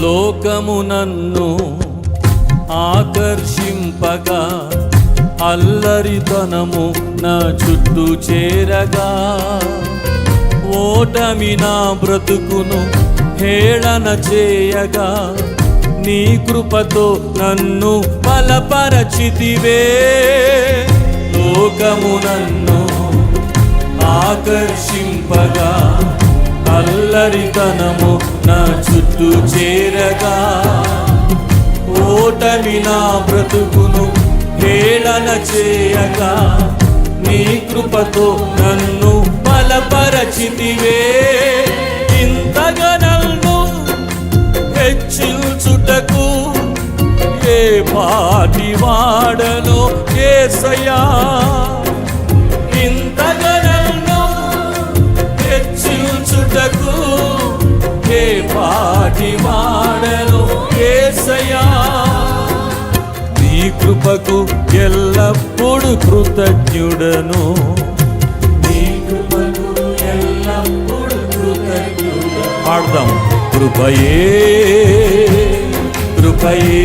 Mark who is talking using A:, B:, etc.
A: లోకము నన్ను ఆకర్షింపగా, అల్లరితనము నా చుట్టూ చేరగా, ఓటమి నా బ్రతుకును హేళన చేయగా, నీ కృపతో నన్ను బలపరచితివే. లోకము నన్ను ఆకర్షింపగా, అల్లరితనము నా చుట్టూ చేరగా, ఓటమి నా బ్రతుకును హేళన చేయగా, నీ కృపతో నన్ను బలపరచితివే. ఇంతగా నన్ను హెచ్చించుటకు ఏ పాటి వాడను యేసయ్యా. ఇంతగా నన్ను హెచ్చించుటకు ఏ పాటి వాడను యేసయ్యా. నీ కృపకు ఎల్లప్పుడు కృతజ్ఞుడను, నీ కృపకు ఎల్లప్పుడు కృతజ్ఞుడను. పాడదాం. కృపయే కృపయే